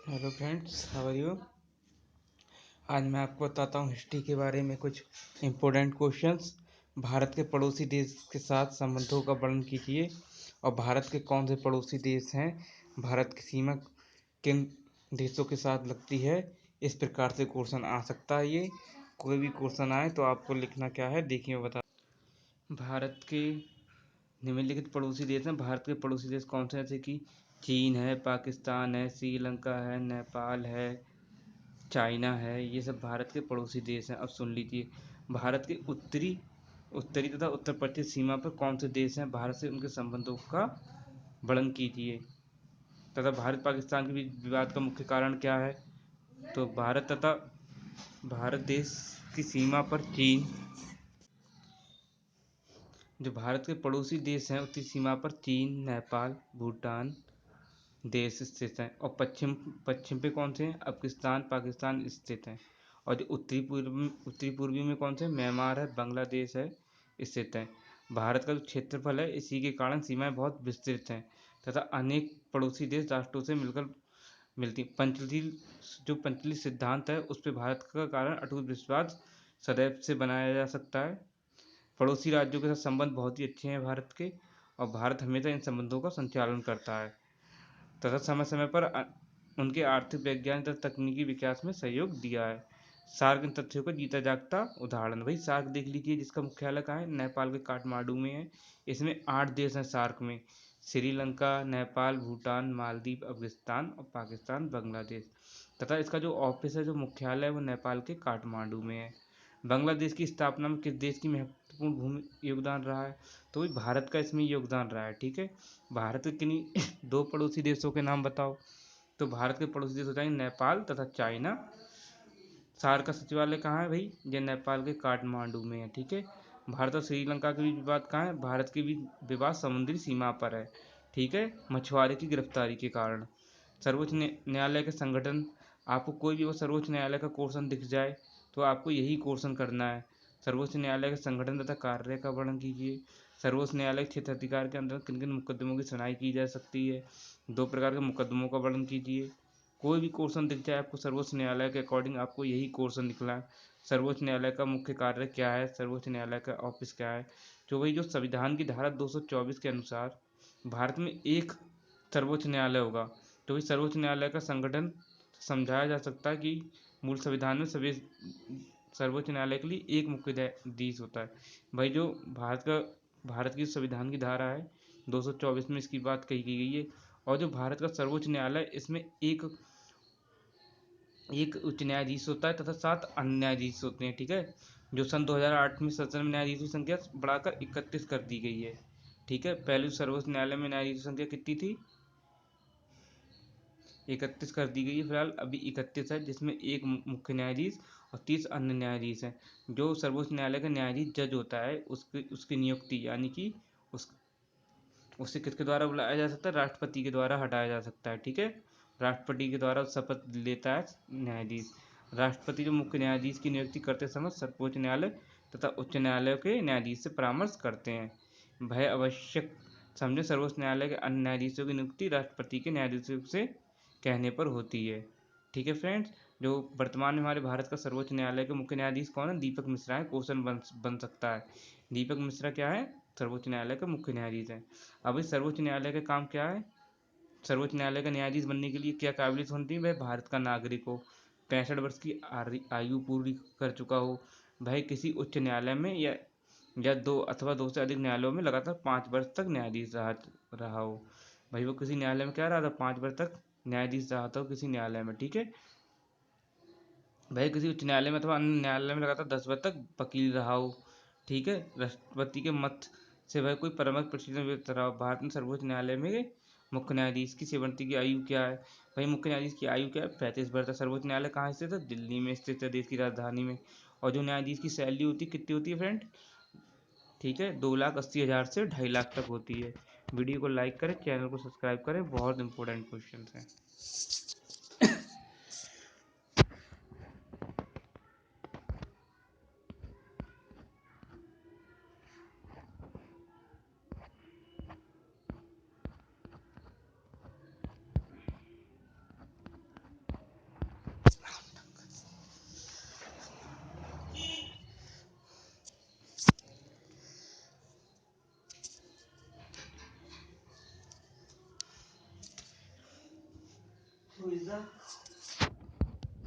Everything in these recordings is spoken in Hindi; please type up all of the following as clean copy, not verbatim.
Hello friends, how are you. आज मैं आपको बताता हूँ हिस्ट्री के बारे में कुछ इम्पोर्टेंट क्वेश्चंस। भारत के पड़ोसी देश के साथ संबंधों का वर्णन कीजिए और भारत के कौन से पड़ोसी देश हैं, भारत की सीमा किन देशों के साथ लगती है। इस प्रकार से क्वेश्चन आ सकता है। ये कोई भी क्वेश्चन आए तो आपको लिखना क्या है, देखिए मैं बता। भारत के निम्नलिखित पड़ोसी देश हैं। भारत के पड़ोसी देश कौन से हैं? जैसे कि चीन है, पाकिस्तान है, श्रीलंका है, नेपाल है, चाइना है। ये सब भारत के पड़ोसी देश हैं। अब सुन लीजिए, भारत के उत्तरी उत्तरी तथा उत्तर पश्चिम सीमा पर कौन से देश हैं, भारत से उनके संबंधों का वर्णन कीजिए। तथा भारत पाकिस्तान के बीच विवाद का मुख्य कारण क्या है? तो भारत देश की सीमा पर चीन, जो भारत के पड़ोसी देश हैं उत्तरी सीमा पर चीन, नेपाल, भूटान देश स्थित हैं। और पश्चिम पश्चिम पे कौन से हैं? अफगानिस्तान, पाकिस्तान स्थित हैं। और जो उत्तरी पूर्वी में कौन से? म्यांमार है, बांग्लादेश है स्थित हैं। भारत का जो क्षेत्रफल है, इसी के कारण सीमाएं बहुत विस्तृत हैं तथा अनेक पड़ोसी देश राष्ट्रों से मिलकर मिलती। पंचशील जो पंचशील सिद्धांत है, उस पर भारत का कारण अटूट विश्वास सदैव से बनाया जा सकता है। पड़ोसी राज्यों के साथ संबंध बहुत ही अच्छे हैं भारत के, और भारत हमेशा इन संबंधों का संचालन करता है तथा समय समय पर उनके आर्थिक, वैज्ञानिक तथा तकनीकी विकास में सहयोग दिया है। सार्क इन तथ्यों का जीता जागता उदाहरण। भाई सार्क देख लीजिए, जिसका मुख्यालय कहाँ है? नेपाल के काठमांडू में है। इसमें 8 देश हैं सार्क में: श्रीलंका, नेपाल, भूटान, मालदीव, अफगानिस्तान और पाकिस्तान, बांग्लादेश। तथा इसका जो ऑफिस है, जो मुख्यालय है, वो नेपाल के काठमांडू में है। बांग्लादेश की स्थापना में किस देश की महत्वपूर्ण भूमि योगदान रहा है? तो भाई भारत का इसमें योगदान रहा है। ठीक है, भारत के किन्हीं दो पड़ोसी देशों के नाम बताओ। तो भारत के पड़ोसी देश हो जाएंगे नेपाल तथा चाइना। सार्क का सचिवालय कहाँ है भाई? ये नेपाल के काठमांडू में है। ठीक है, भारत और श्रीलंका के बीच विवाद कहाँ है? भारत के बीच विवाद समुद्री सीमा पर है। ठीक है, मछुआरे की गिरफ्तारी के कारण। सर्वोच्च न्यायालय के संगठन। आपको कोई भी वो सर्वोच्च न्यायालय का क्वेश्चन दिख जाए तो आपको यही क्वेश्चन करना है। सर्वोच्च न्यायालय के संगठन तथा कार्य का वर्णन कीजिए। सर्वोच्च न्यायालय क्षेत्राधिकार के अंदर किन किन मुकदमों की सुनवाई की जा सकती है? 2 प्रकार के मुकदमों का वर्णन कीजिए। कोई भी क्वेश्चन दिख जाए आपको सर्वोच्च न्यायालय के अकॉर्डिंग, आपको यही क्वेश्चन निकला है। सर्वोच्च न्यायालय का मुख्य कार्य क्या है? सर्वोच्च न्यायालय का ऑफिस क्या है? जो संविधान की धारा 224 के अनुसार भारत में एक सर्वोच्च न्यायालय होगा। तो इस सर्वोच्च न्यायालय का संगठन समझाया जा सकता है कि मूल संविधान में सभी सर्वोच्च न्यायालय के लिए एक मुख्य न्यायाधीश होता है। भाई जो भारत की संविधान की धारा है 224 में इसकी बात कही गई है। और जो भारत का सर्वोच्च न्यायालय, इसमें एक एक उच्च न्यायाधीश होता है तथा 7 अन्य न्यायाधीश होते हैं। ठीक है, जो सन 2008 में सदन में न्यायाधीशों की संख्या बढ़ाकर 31 कर दी गई है। ठीक है, पहले सर्वोच्च न्यायालय में न्यायाधीशों की संख्या कितनी थी? 31 कर दी गई है। फिलहाल अभी 31 है, जिसमें एक मुख्य न्यायाधीश और 30 अन्य न्यायाधीश हैं। जो सर्वोच्च न्यायालय का न्यायाधीश जज होता है, उसकी उसकी नियुक्ति यानी कि उस उसे किसके द्वारा बुलाया जा सकता है? राष्ट्रपति के द्वारा हटाया जा सकता है। ठीक है, राष्ट्रपति के द्वारा शपथ लेता है न्यायाधीश। राष्ट्रपति जो मुख्य न्यायाधीश की नियुक्ति करते समय सर्वोच्च न्यायालय तथा उच्च न्यायालय के न्यायाधीश से परामर्श करते हैं। भय आवश्यक समझे, सर्वोच्च न्यायालय के अन्य न्यायाधीशों की नियुक्ति राष्ट्रपति के न्यायाधीशों से कहने पर होती है। ठीक है फ्रेंड्स, जो वर्तमान में हमारे भारत का सर्वोच्च न्यायालय के मुख्य न्यायाधीश कौन है? दीपक मिश्रा है। क्वेश्चन बन सकता है, दीपक मिश्रा क्या है? सर्वोच्च न्यायालय के मुख्य न्यायाधीश हैं। अब इस सर्वोच्च न्यायालय का काम क्या है? सर्वोच्च न्यायालय का न्यायाधीश बनने के लिए क्या काबिलियत होती है? वह भारत का नागरिक हो, 65 वर्ष की आयु पूरी कर चुका हो, वह किसी उच्च न्यायालय में या दो अथवा दो से अधिक न्यायालयों में लगातार 5 वर्ष तक न्यायाधीश रहा हो। भाई वो किसी न्यायालय में क्या रहा था? 5 वर्ष तक न्यायाधीश रहा था किसी न्यायालय में। ठीक है, भाई किसी उच्च न्यायालय में अथवा अन्य न्यायालय में लगातार 10 वर्ष तक वकील रहा हो। ठीक है, राष्ट्रपति के मत से वह कोई परमत प्रतिनिधित्व रहा हो। भारत में सर्वोच्च न्यायालय में मुख्य न्यायाधीश की सेवानिवृत्ति की आयु क्या है? भाई मुख्य न्यायाधीश की आयु क्या है? 35 वर्ष है। सर्वोच्च न्यायालय कहाँ स्थित है? दिल्ली में स्थित है, देश की राजधानी में। और जो न्यायाधीश की सैलरी होती है कितनी होती है फ्रेंड? ठीक है, 2,80,000 से 2.5 लाख तक होती है। वीडियो को लाइक करें, चैनल को सब्सक्राइब करें, बहुत इंपॉर्टेंट क्वेश्चन हैं।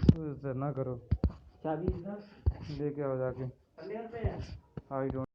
तो ऐसा ना करो, चाबी इधर लेके आओ जाके। ले आते हैं। I don't